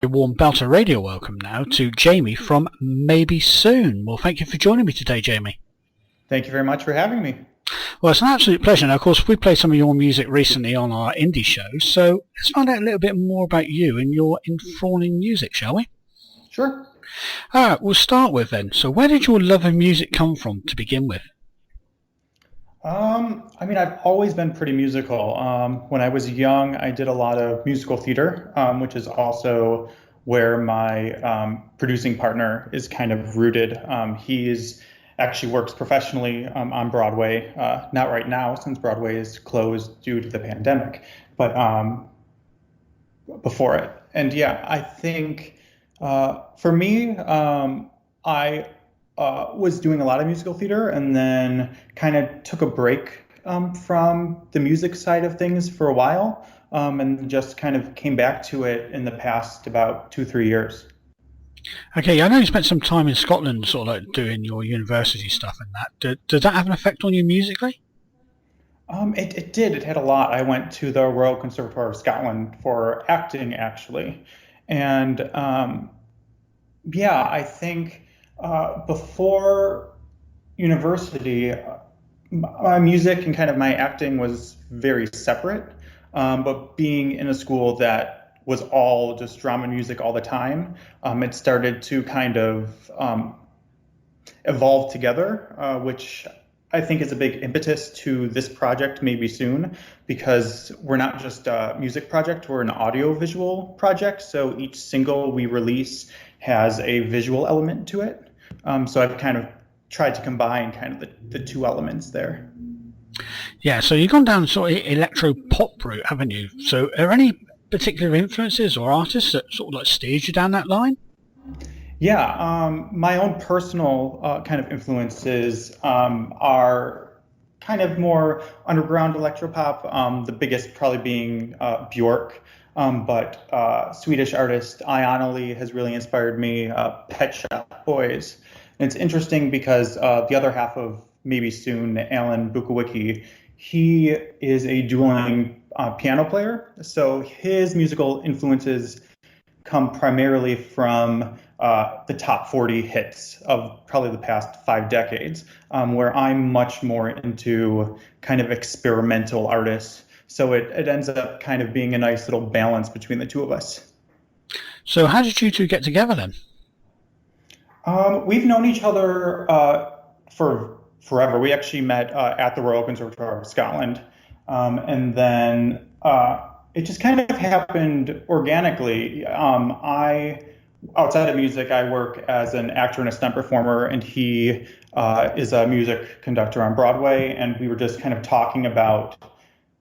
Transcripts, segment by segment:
A warm Belter Radio welcome now to Jayme from Maybe Soon. Well, thank you for joining me today, Jayme. Thank you very much for having me. Well, it's an absolute pleasure. Now, of course, we played some of your music recently on our indie show, so let's find out a little bit more about you and your enthralling music, shall we? Sure. All right, we'll start with then. So where did your love of music come from to begin with? I've always been pretty musical. When I was young, I did a lot of musical theater, which is also where my producing partner is kind of rooted. He's actually works professionally on Broadway, not right now since Broadway is closed due to the pandemic, but before it. And yeah, I think for me, I was doing a lot of musical theater and then kind of took a break from the music side of things for a while, and just kind of came back to it in the past about 2, 3 years. Okay, I know you spent some time in Scotland sort of like doing your university stuff and that. Did that have an effect on you musically? It did. It had a lot. I went to the Royal Conservatoire of Scotland for acting, actually. And yeah, I think before university, my music and kind of my acting was very separate. But being in a school that was all just drama and music all the time, it started to kind of evolve together, which I think is a big impetus to this project, Maybe Soon, because we're not just a music project, we're an audio-visual project. So each single we release has a visual element to it. So I've kind of tried to combine kind of the two elements there. Yeah, so you've gone down sort of electro pop route, haven't you? So are there any particular influences or artists that sort of like steered you down that line? Yeah, my own personal kind of influences are kind of more underground electropop. The biggest probably being Bjork, but Swedish artist Ionali has really inspired me. Pet Shop Boys. And it's interesting because the other half of Maybe Soon, Alan Bukowicki, he is a dueling piano player. So his musical influences come primarily from the top 40 hits of probably the past 5 decades, where I'm much more into kind of experimental artists. So it ends up kind of being a nice little balance between the two of us. So how did you two get together then? We've known each other for forever. We actually met at the Royal Conservatoire of Scotland, and then it just kind of happened organically. Outside of music, I work as an actor and a stunt performer, and he is a music conductor on Broadway. And we were just kind of talking about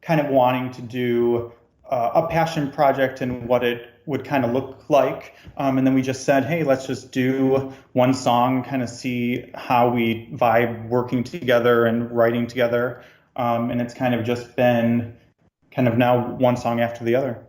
kind of wanting to do a passion project and what it would kind of look like. And then we just said, hey, let's just do one song, kind of see how we vibe working together and writing together. And it's kind of just been kind of now one song after the other.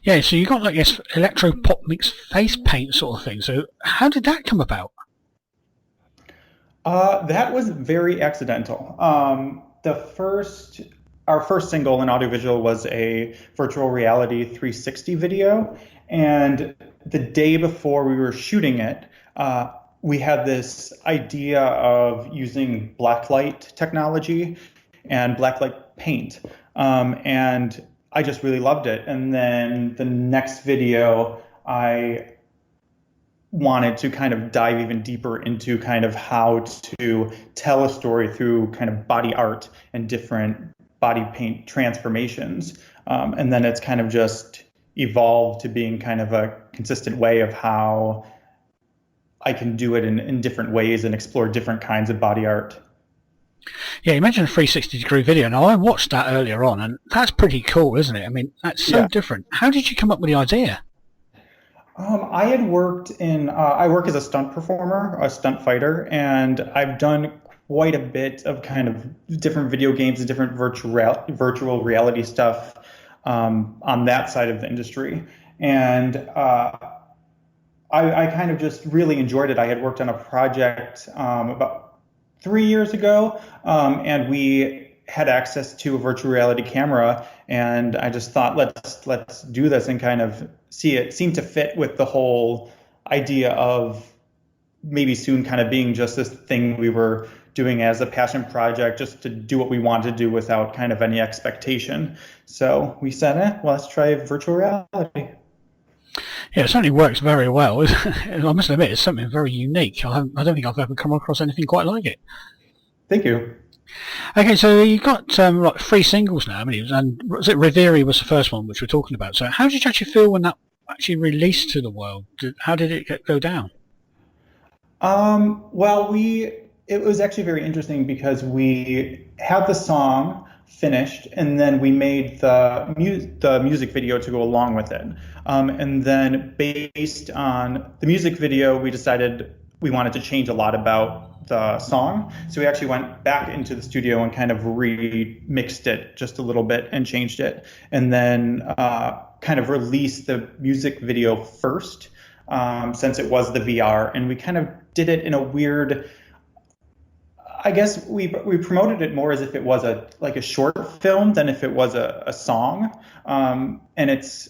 Yeah, so you got like this electro pop mixed face paint sort of thing. So how did that come about? That was very accidental. Our first single in audiovisual was a virtual reality 360 video, and the day before we were shooting it, we had this idea of using blacklight technology and blacklight paint, and I just really loved it. And then the next video, I wanted to kind of dive even deeper into kind of how to tell a story through kind of body art and different body paint transformations. And then it's kind of just evolved to being kind of a consistent way of how I can do it in different ways and explore different kinds of body art. Yeah, you mentioned a 360-degree video. Now, I watched that earlier on, and that's pretty cool, isn't it? I mean, that's so Yeah. different. How did you come up with the idea? I had worked I work as a stunt performer, a stunt fighter, and I've done quite a bit of kind of different video games and different virtual reality stuff on that side of the industry. And I kind of just really enjoyed it. I had worked on a project about 3 years ago, and we had access to a virtual reality camera, and I just thought, let's do this and kind of see. It seemed to fit with the whole idea of maybe soon kind of being just this thing we were doing as a passion project, just to do what we wanted to do without kind of any expectation. So we said, well, let's try virtual reality. Yeah, it certainly works very well. I must admit, it's something very unique. I don't think I've ever come across anything quite like it. Thank you. Okay, so you've got like 3 singles now, and was it Revere was the first one, which we're talking about. So how did you actually feel when that actually released to the world? How did it go down? Well, it was actually very interesting because we had the song finished, and then we made the music video to go along with it. And then based on the music video, we decided we wanted to change a lot about the song. So we actually went back into the studio and kind of remixed it just a little bit and changed it, and then kind of released the music video first, since it was the VR, and we kind of did it in a weird. I guess we promoted it more as if it was a short film than if it was a song, and it's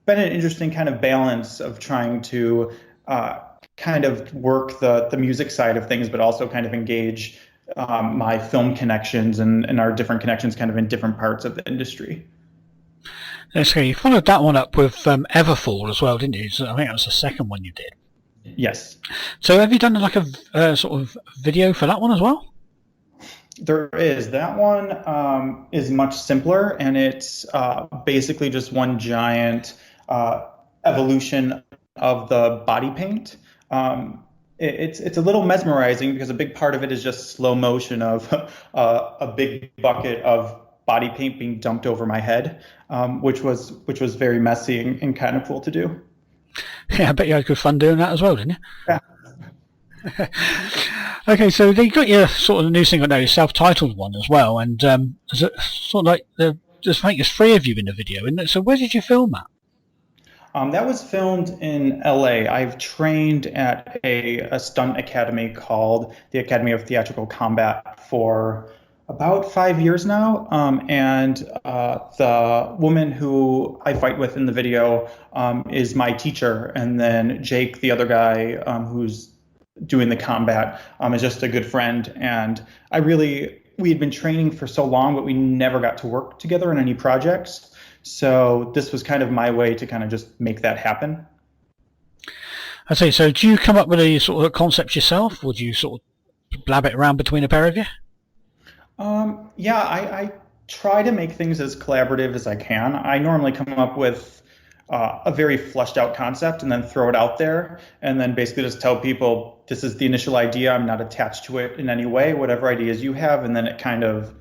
been an interesting kind of balance of trying to kind of work the music side of things, but also kind of engage my film connections and our different connections kind of in different parts of the industry. Okay, you followed that one up with Everfall as well, didn't you? So I think that was the second one you did. Yes. So have you done like a sort of video for that one as well? There is. That one is much simpler, and it's basically just one giant evolution of the body paint. It's a little mesmerizing because a big part of it is just slow motion of a big bucket of body paint being dumped over my head, which was very messy and kind of cool to do. Yeah, I bet you had good fun doing that as well, didn't you? Yeah. Okay, so you got your sort of new single now, your self-titled one as well, and is it sort of like there's 3 of you in the video, isn't it? So where did you film that? That was filmed in LA. I've trained at a stunt academy called the Academy of Theatrical Combat for about 5 years now, and the woman who I fight with in the video is my teacher, and then Jake, the other guy who's doing the combat, is just a good friend. And we had been training for so long, but we never got to work together on any projects. So this was kind of my way to kind of just make that happen. I see. So do you come up with a sort of concept yourself, or do you sort of blab it around between a pair of you? Yeah, I try to make things as collaborative as I can. I normally come up with a very fleshed out concept and then throw it out there, and then basically just tell people this is the initial idea. I'm not attached to it in any way, whatever ideas you have, and then it kind of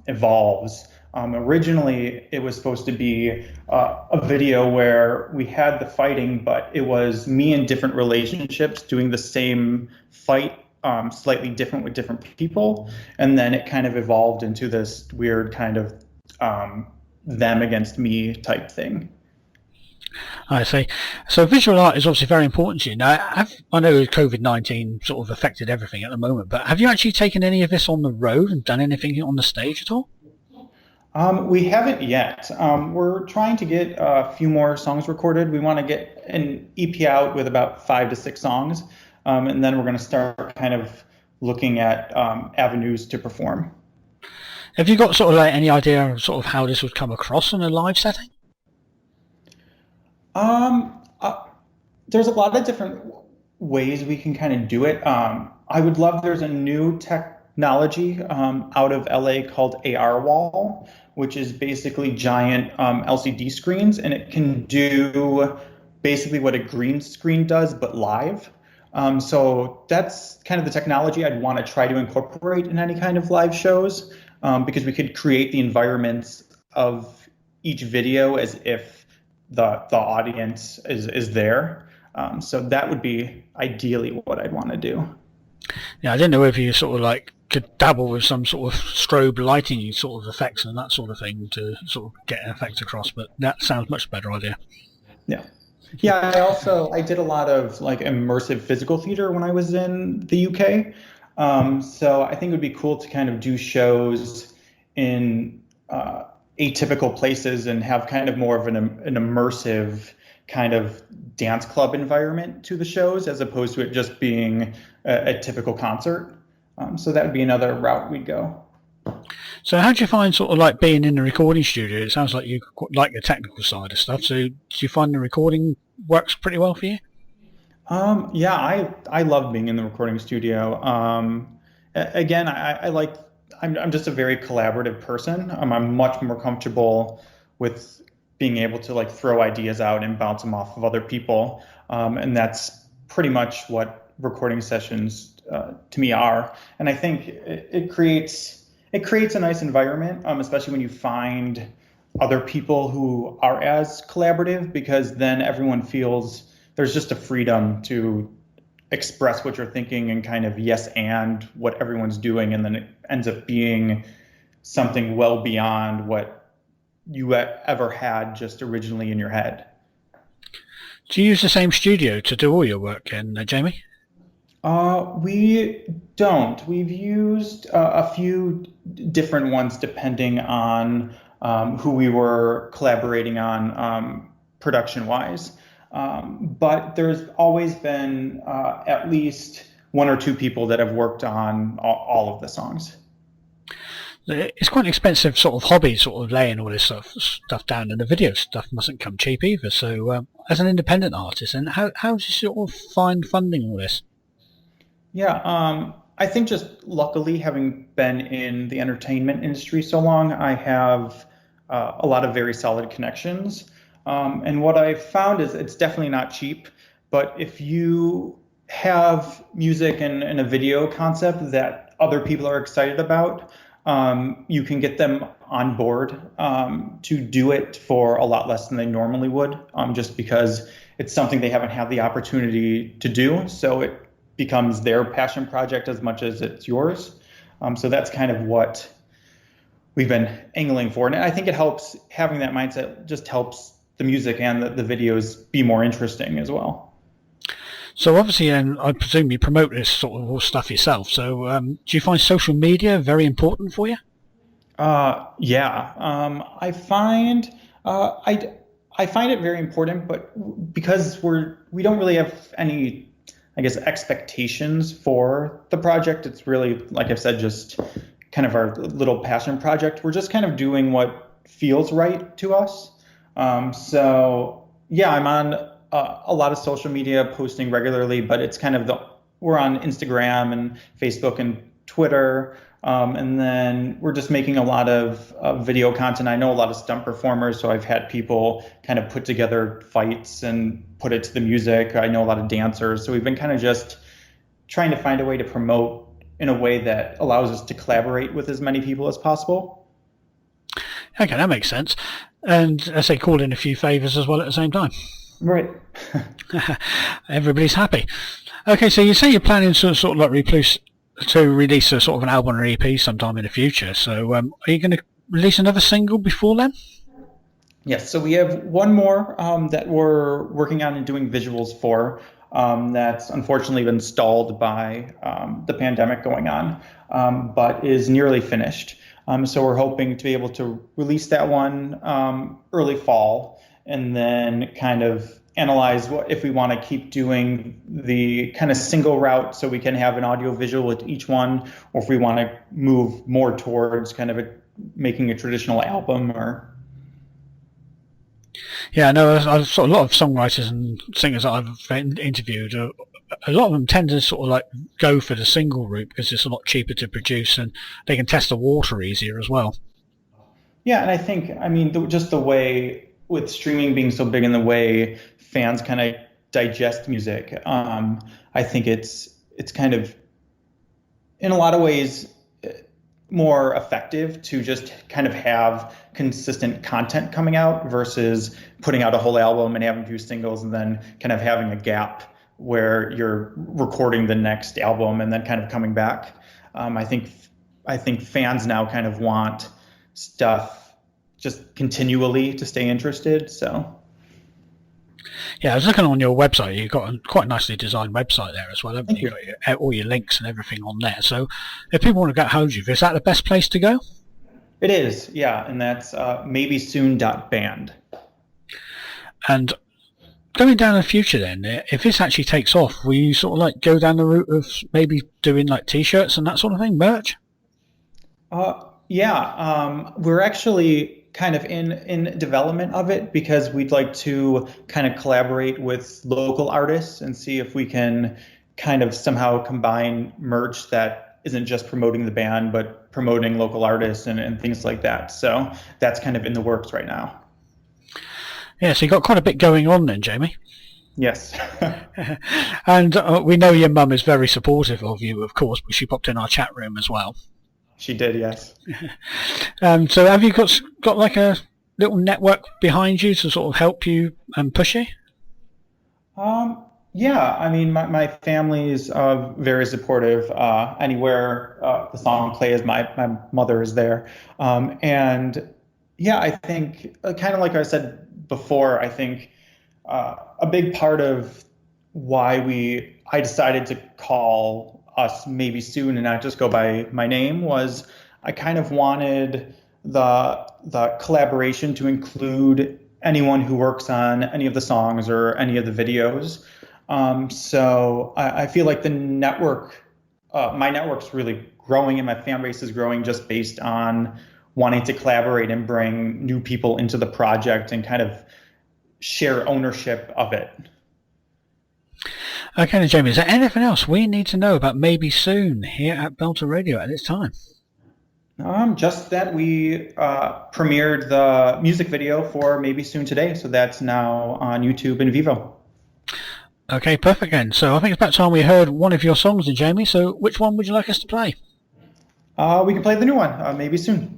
evolves. Originally, it was supposed to be a video where we had the fighting, but it was me in different relationships doing the same fight, slightly different with different people. And then it kind of evolved into this weird kind of them against me type thing. I see. So visual art is obviously very important to you. Now, I know COVID-19 sort of affected everything at the moment, but have you actually taken any of this on the road and done anything on the stage at all? We haven't yet. We're trying to get a few more songs recorded. We want to get an EP out with about 5 to 6 songs, and then we're going to start kind of looking at avenues to perform. Have you got sort of like any idea of sort of how this would come across in a live setting? There's a lot of different ways we can kind of do it. I would love, there's a new technology out of LA called AR Wall, which is basically giant LCD screens, and it can do basically what a green screen does, but live. So that's kind of the technology I'd want to try to incorporate in any kind of live shows, because we could create the environments of each video as if the audience is there. So that would be ideally what I'd want to do. Yeah, I didn't know if you sort of like could dabble with some sort of strobe lighting sort of effects and that sort of thing to sort of get an effect across, but that sounds much better idea. Yeah. Yeah, I did a lot of like immersive physical theater when I was in the UK. So I think it would be cool to kind of do shows in atypical places and have kind of more of an immersive kind of dance club environment to the shows as opposed to it just being a typical concert. So that would be another route we'd go. So how do you find sort of like being in the recording studio? It sounds like you like the technical side of stuff. So do you find the recording works pretty well for you? Yeah, I love being in the recording studio. Again, I like I'm just a very collaborative person. I'm much more comfortable with being able to like throw ideas out and bounce them off of other people, and that's pretty much what recording sessions to me are. And I think it creates a nice environment, especially when you find other people who are as collaborative, because then everyone feels there's just a freedom to express what you're thinking and kind of yes and what everyone's doing, and then it ends up being something well beyond what you ever had just originally in your head. Do you use the same studio to do all your work in, Jamie? We don't. We've used a few different ones depending on who we were collaborating on production wise. But there's always been at least one or two people that have worked on all of the songs. It's quite an expensive sort of hobby, sort of laying all this stuff down, and the video stuff mustn't come cheap either. So, as an independent artist, and how do you sort of find funding all this? Yeah, I think just luckily having been in the entertainment industry so long, I have a lot of very solid connections. And what I've found is it's definitely not cheap, but if you have music and a video concept that other people are excited about, you can get them on board to do it for a lot less than they normally would, just because it's something they haven't had the opportunity to do. So it becomes their passion project as much as it's yours. So that's kind of what we've been angling for. And I think it helps having that mindset just helps the music and the videos be more interesting as well. So, obviously, I presume you promote this sort of all stuff yourself. So, do you find social media very important for you? Yeah, I find I find it very important, but because we don't really have any, I guess, expectations for the project. It's really, like I've said, just kind of our little passion project. We're just kind of doing what feels right to us. So yeah, I'm on a lot of social media, posting regularly, but it's kind of we're on Instagram and Facebook and Twitter. And then we're just making a lot of video content. I know a lot of stunt performers, so I've had people kind of put together fights and put it to the music. I know a lot of dancers, so we've been kind of just trying to find a way to promote in a way that allows us to collaborate with as many people as possible. Okay, that makes sense. And I say, call in a few favours as well at the same time. Right. Everybody's happy. Okay, so you say you're planning to sort of like release a sort of an album or EP sometime in the future. So, are you going to release another single before then? Yes, so we have one more that we're working on and doing visuals for. That's unfortunately been stalled by the pandemic going on, but is nearly finished. So we're hoping to be able to release that one early fall, and then kind of analyze what if we want to keep doing the kind of single route so we can have an audio visual with each one, or if we want to move more towards kind of making a traditional album or. Yeah, I know. I've sort of, a lot of songwriters and singers that I've interviewed. A lot of them tend to sort of like go for the single route because it's a lot cheaper to produce and they can test the water easier as well. Yeah, and I think, I mean, just the way with streaming being so big in the way fans kind of digest music, I think it's kind of in a lot of ways more effective to just kind of have consistent content coming out versus putting out a whole album and having a few singles and then kind of having a gap where you're recording the next album and then kind of coming back. I think fans now kind of want stuff just continually to stay interested. So Yeah, I was looking on your website. You've got a quite nicely designed website there as well, haven't Thank you? you. You've got all your links and everything on there. So if people want to get hold of you, is that the best place to go? It is, yeah, and that's maybesoon.band. And going down in the future then, if this actually takes off, will you sort of like go down the route of maybe doing like t-shirts and that sort of thing, merch? Yeah, we're actually kind of in development of it because we'd like to kind of collaborate with local artists and see if we can kind of somehow combine merch that isn't just promoting the band, but promoting local artists and things like that. So that's kind of in the works right now. Yeah, so you've got quite a bit going on then, Jayme. Yes. And we know your mum is very supportive of you, of course, but she popped in our chat room as well. She did, yes. So have you got like a little network behind you to sort of help you and push you? Yeah, I mean, my family is very supportive. Anywhere the song plays, my mother is there. And yeah, I think kind of like I said before, I think a big part of why I decided to call us Maybe Soon and not just go by my name was I kind of wanted the collaboration to include anyone who works on any of the songs or any of the videos. So I feel like the network, my network's really growing and my fan base is growing just based on wanting to collaborate and bring new people into the project and kind of share ownership of it. Okay, then, Jamie, is there anything else we need to know about Maybe Soon here at Belter Radio at this time? Just that we premiered the music video for Maybe Soon today, so that's now on YouTube and Vivo. Okay, perfect then. So I think it's about time we heard one of your songs then, Jamie. So which one would you like us to play? We can play the new one, Maybe Soon.